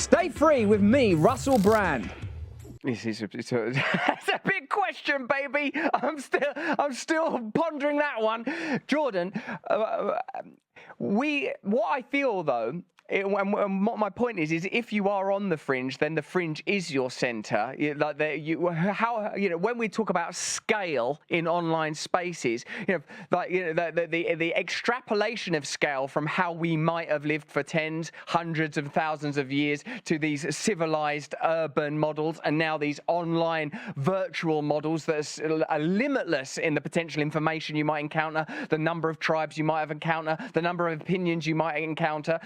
Stay free with me, Russell Brand. It's a big question, baby. I'm still pondering that one, Jordan. What I feel though. What my point is if you are on the fringe, then the fringe is your center. When we talk about scale in online spaces, the extrapolation of scale from how we might have lived for tens, hundreds of thousands of years to these civilized urban models, and now these online virtual models that are limitless in the potential information you might encounter, the number of tribes you might have encountered, the number of opinions you might encounter.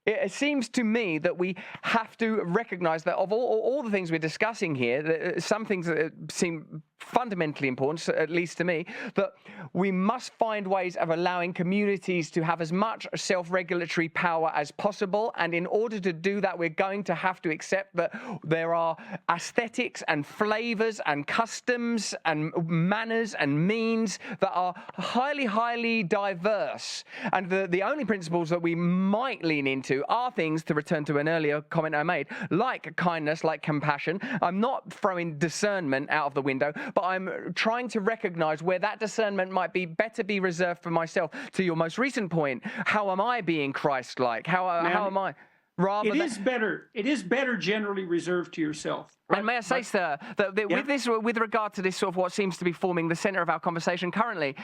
It seems to me that we have to recognize that of all the things we're discussing here, some things that seem fundamentally important, at least to me, that we must find ways of allowing communities to have as much self-regulatory power as possible. And in order to do that, we're going to have to accept that there are aesthetics and flavors and customs and manners and means that are highly, highly diverse. And the only principles that we might lean into are things, to return to an earlier comment I made, like kindness, like compassion. I'm not throwing discernment out of the window, but I'm trying to recognize where that discernment might be better be reserved for myself. To your most recent point, how am I being Christ-like? How am I? It is better generally reserved to yourself. And may I say, sir, that with regard to this sort of what seems to be forming the center of our conversation currently,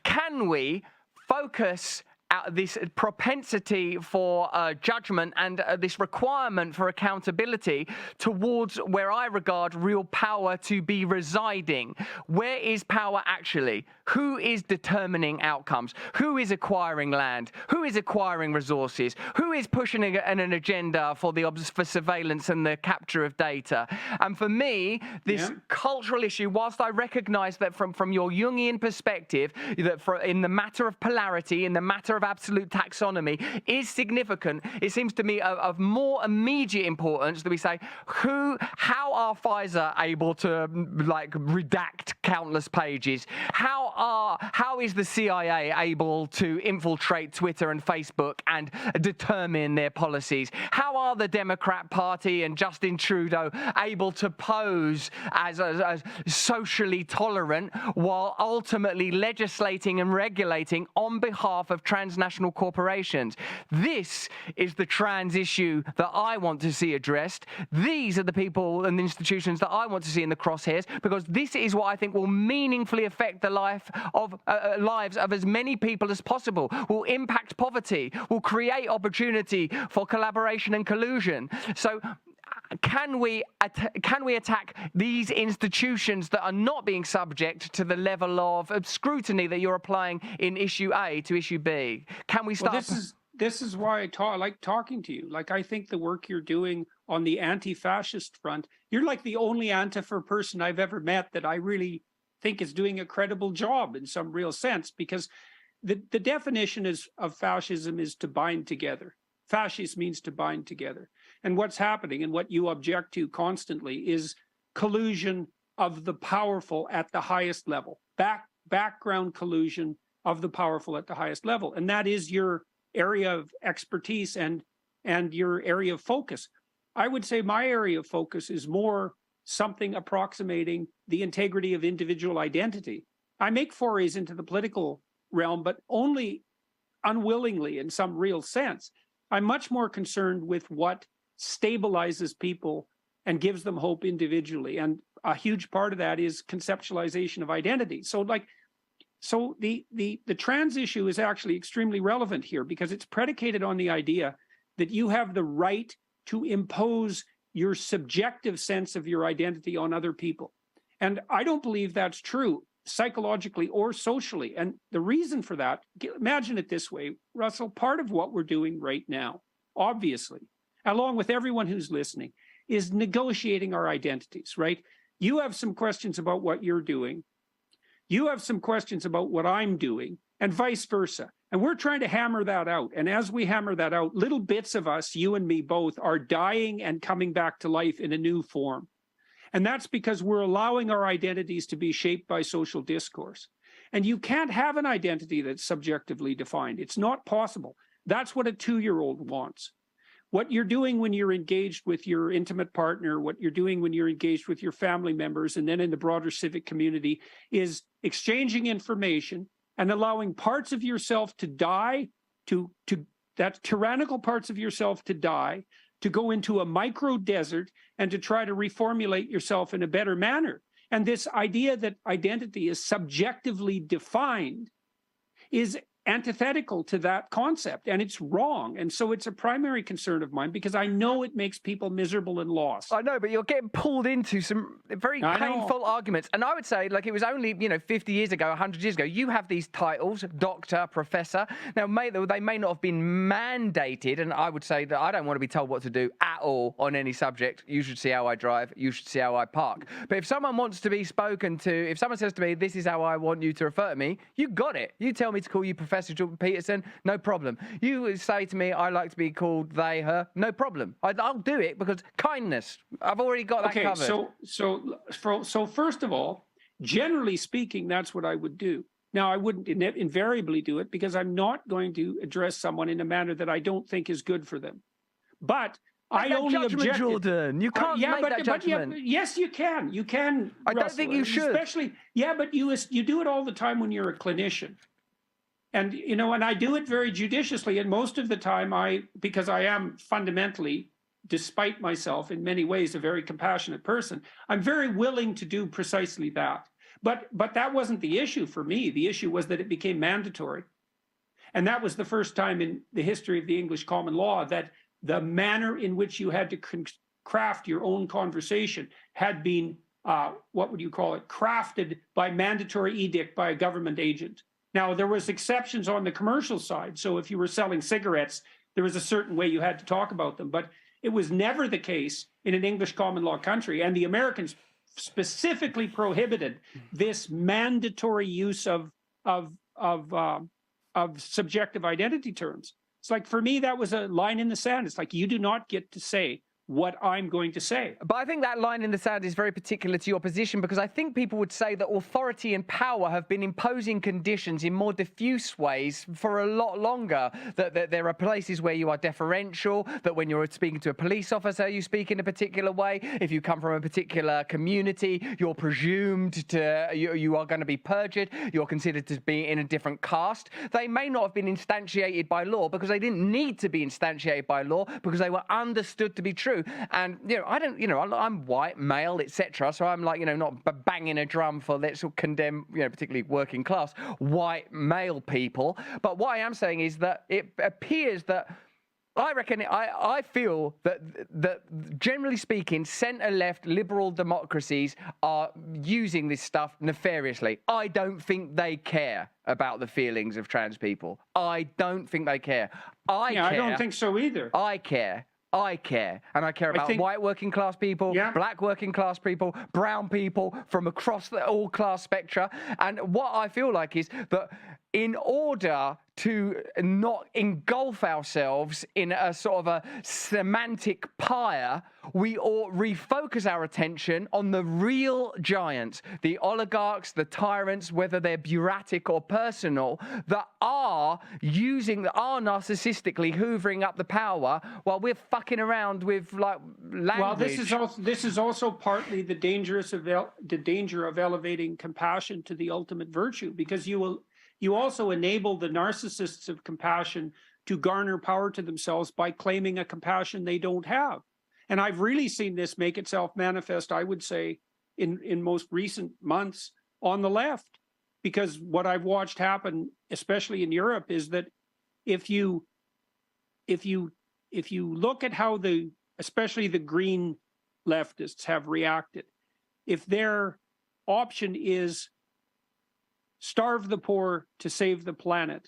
can we focus this propensity for judgment and this requirement for accountability towards where I regard real power to be residing? Where is power actually? Who is determining outcomes? Who is acquiring land? Who is acquiring resources? Who is pushing an agenda for surveillance and the capture of data? And for me, this cultural issue, whilst I recognize that from your Jungian perspective, that in the matter of polarity, in the matter of absolute taxonomy, is significant, it seems to me of more immediate importance that we say, how are Pfizer able to redact countless pages? How is the CIA able to infiltrate Twitter and Facebook and determine their policies? How are the Democrat Party and Justin Trudeau able to pose as socially tolerant while ultimately legislating and regulating on behalf of transnational corporations? This is the trans issue that I want to see addressed. These are the people and the institutions that I want to see in the crosshairs, because this is what I think will meaningfully affect the lives of as many people as possible, will impact poverty, will create opportunity for collaboration and collusion. So can we attack these institutions that are not being subject to the level of scrutiny that you're applying in issue A to issue B? Can we start? Well, this is why I like talking to you. Like, I think the work you're doing on the anti-fascist front, you're like the only Antifa person I've ever met that I really think is doing a credible job in some real sense, because the definition of fascism is to bind together. Fascist means to bind together. And what's happening, and what you object to constantly, is collusion of the powerful at the highest level, background collusion of the powerful at the highest level. And that is your area of expertise and your area of focus. I would say my area of focus is more something approximating the integrity of individual identity. I make forays into the political realm, but only unwillingly in some real sense. I'm much more concerned with what stabilizes people and gives them hope individually. And a huge part of that is conceptualization of identity. So the trans issue is actually extremely relevant here, because it's predicated on the idea that you have the right to impose your subjective sense of your identity on other people. And I don't believe that's true psychologically or socially. And the reason for that, imagine it this way, Russell, part of what we're doing right now, obviously, along with everyone who's listening, is negotiating our identities, right? You have some questions about what you're doing. You have some questions about what I'm doing, and vice versa. And we're trying to hammer that out. And as we hammer that out, little bits of us, you and me both, are dying and coming back to life in a new form. And that's because we're allowing our identities to be shaped by social discourse. And you can't have an identity that's subjectively defined. It's not possible. That's what a 2-year-old wants. what you're doing when you're engaged with your intimate partner, what you're doing when you're engaged with your family members, and then in the broader civic community, is exchanging information and allowing parts of yourself to die, that tyrannical parts of yourself to die, to go into a micro desert and to try to reformulate yourself in a better manner. And this idea that identity is subjectively defined is antithetical to that concept, and it's wrong. And so it's a primary concern of mine, because I know it makes people miserable and lost. I know, but you're getting pulled into some very painful arguments. And I would say, like, it was only, 50 years ago, 100 years ago, you have these titles, doctor, professor. Now, they may not have been mandated, and I would say that I don't want to be told what to do at all on any subject. You should see how I drive. You should see how I park. But if someone wants to be spoken to, if someone says to me, this is how I want you to refer to me, you got it. You tell me to call you Professor Jordan Peterson, no problem. You say to me, I like to be called they, her, no problem. I'll do it because kindness. I've already got that covered. So first of all, generally speaking, that's what I would do. Now, I wouldn't invariably do it, because I'm not going to address someone in a manner that I don't think is good for them. But I only object. Jordan, you can't make that judgment. Yes, you can. You can. I don't think you should. Especially, but you do it all the time when you're a clinician. And, and I do it very judiciously. And most of the time, because I am fundamentally, despite myself, in many ways, a very compassionate person, I'm very willing to do precisely that. But that wasn't the issue for me. The issue was that it became mandatory. And that was the first time in the history of the English common law that the manner in which you had to craft your own conversation had been, what would you call it, crafted by mandatory edict by a government agent. Now, there was exceptions on the commercial side. So if you were selling cigarettes, there was a certain way you had to talk about them. But it was never the case in an English common law country. And the Americans specifically prohibited this mandatory use of subjective identity terms. It's like, for me, that was a line in the sand. It's like, you do not get to say what I'm going to say. But I think that line in the sand is very particular to your position, because I think people would say that authority and power have been imposing conditions in more diffuse ways for a lot longer. That there are places where you are deferential, that when you're speaking to a police officer, you speak in a particular way. If you come from a particular community, you're presumed to, you are going to be perjured. You're considered to be in a different caste. They may not have been instantiated by law because they didn't need to be instantiated by law, because they were understood to be true. And, I'm white, male, etc. So I'm like, not banging a drum for let's condemn, particularly working class white male people. But what I am saying is that it appears that I feel that generally speaking, centre-left liberal democracies are using this stuff nefariously. I don't think they care about the feelings of trans people. I don't think they care. I don't think so either. I care. And I care about white working class people, black working class people, brown people from across the all class spectra. And what I feel like is that in order to not engulf ourselves in a sort of a semantic pyre, we ought refocus our attention on the real giants, the oligarchs, the tyrants, whether they're bureaucratic or personal, that are narcissistically hoovering up the power while we're fucking around with like language. Well, this is also partly the danger of elevating compassion to the ultimate virtue, because you also enable the narcissists of compassion to garner power to themselves by claiming a compassion they don't have. And I've really seen this make itself manifest, I would say, in most recent months on the left. Because what I've watched happen, especially in Europe, is that if you look at how especially the green leftists have reacted, if their option is starve the poor to save the planet,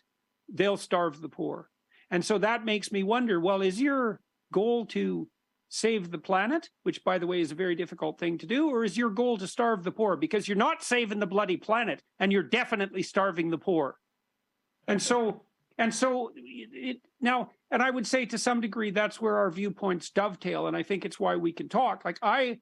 they'll starve the poor. And so that makes me wonder, well, is your goal to save the planet, which, by the way, is a very difficult thing to do, or is your goal to starve the poor? Because you're not saving the bloody planet, and you're definitely starving the poor. And so now, and I would say to some degree, that's where our viewpoints dovetail, and I think it's why we can talk. Like I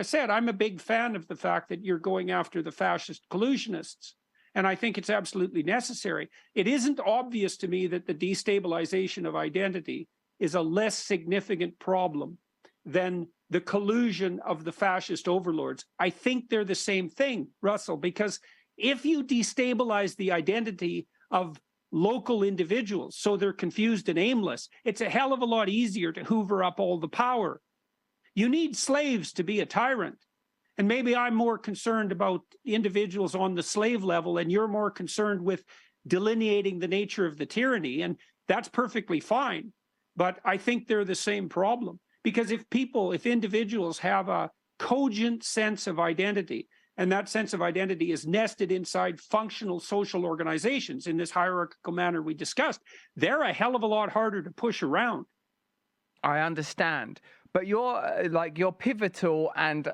said, I'm a big fan of the fact that you're going after the fascist collusionists. And I think it's absolutely necessary. It isn't obvious to me that the destabilization of identity is a less significant problem than the collusion of the fascist overlords. I think they're the same thing, Russell, because if you destabilize the identity of local individuals so they're confused and aimless, it's a hell of a lot easier to hoover up all the power. You need slaves to be a tyrant. And maybe I'm more concerned about individuals on the slave level, and you're more concerned with delineating the nature of the tyranny. And that's perfectly fine. But I think they're the same problem. Because if individuals have a cogent sense of identity, and that sense of identity is nested inside functional social organizations in this hierarchical manner we discussed, they're a hell of a lot harder to push around. I understand. But your pivotal and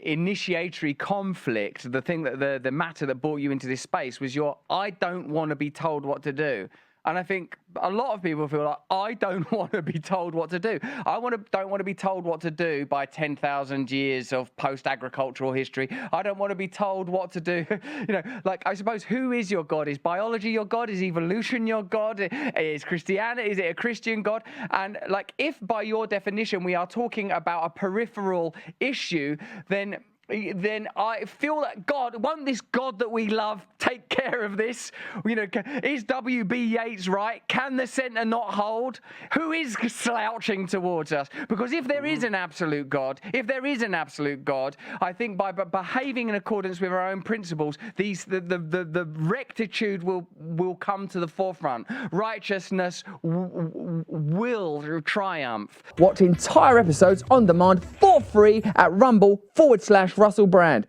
initiatory conflict, the thing that the matter that brought you into this space was I don't want to be told what to do. And I think a lot of people feel like, I don't want to be told what to do. Don't want to be told what to do by 10,000 years of post-agricultural history. I don't want to be told what to do. Like, I suppose, who is your God? Is biology your God? Is evolution your God? Is Christianity? Is it a Christian God? And like, if by your definition we are talking about a peripheral issue, then I feel that won't this God that we love take care of this? Is W.B. Yeats right? Can the centre not hold? Who is slouching towards us? Because if there is an absolute God, I think by behaving in accordance with our own principles, the rectitude will come to the forefront. Righteousness will triumph. Watch entire episodes on demand for free at rumble.com/Russell Brand.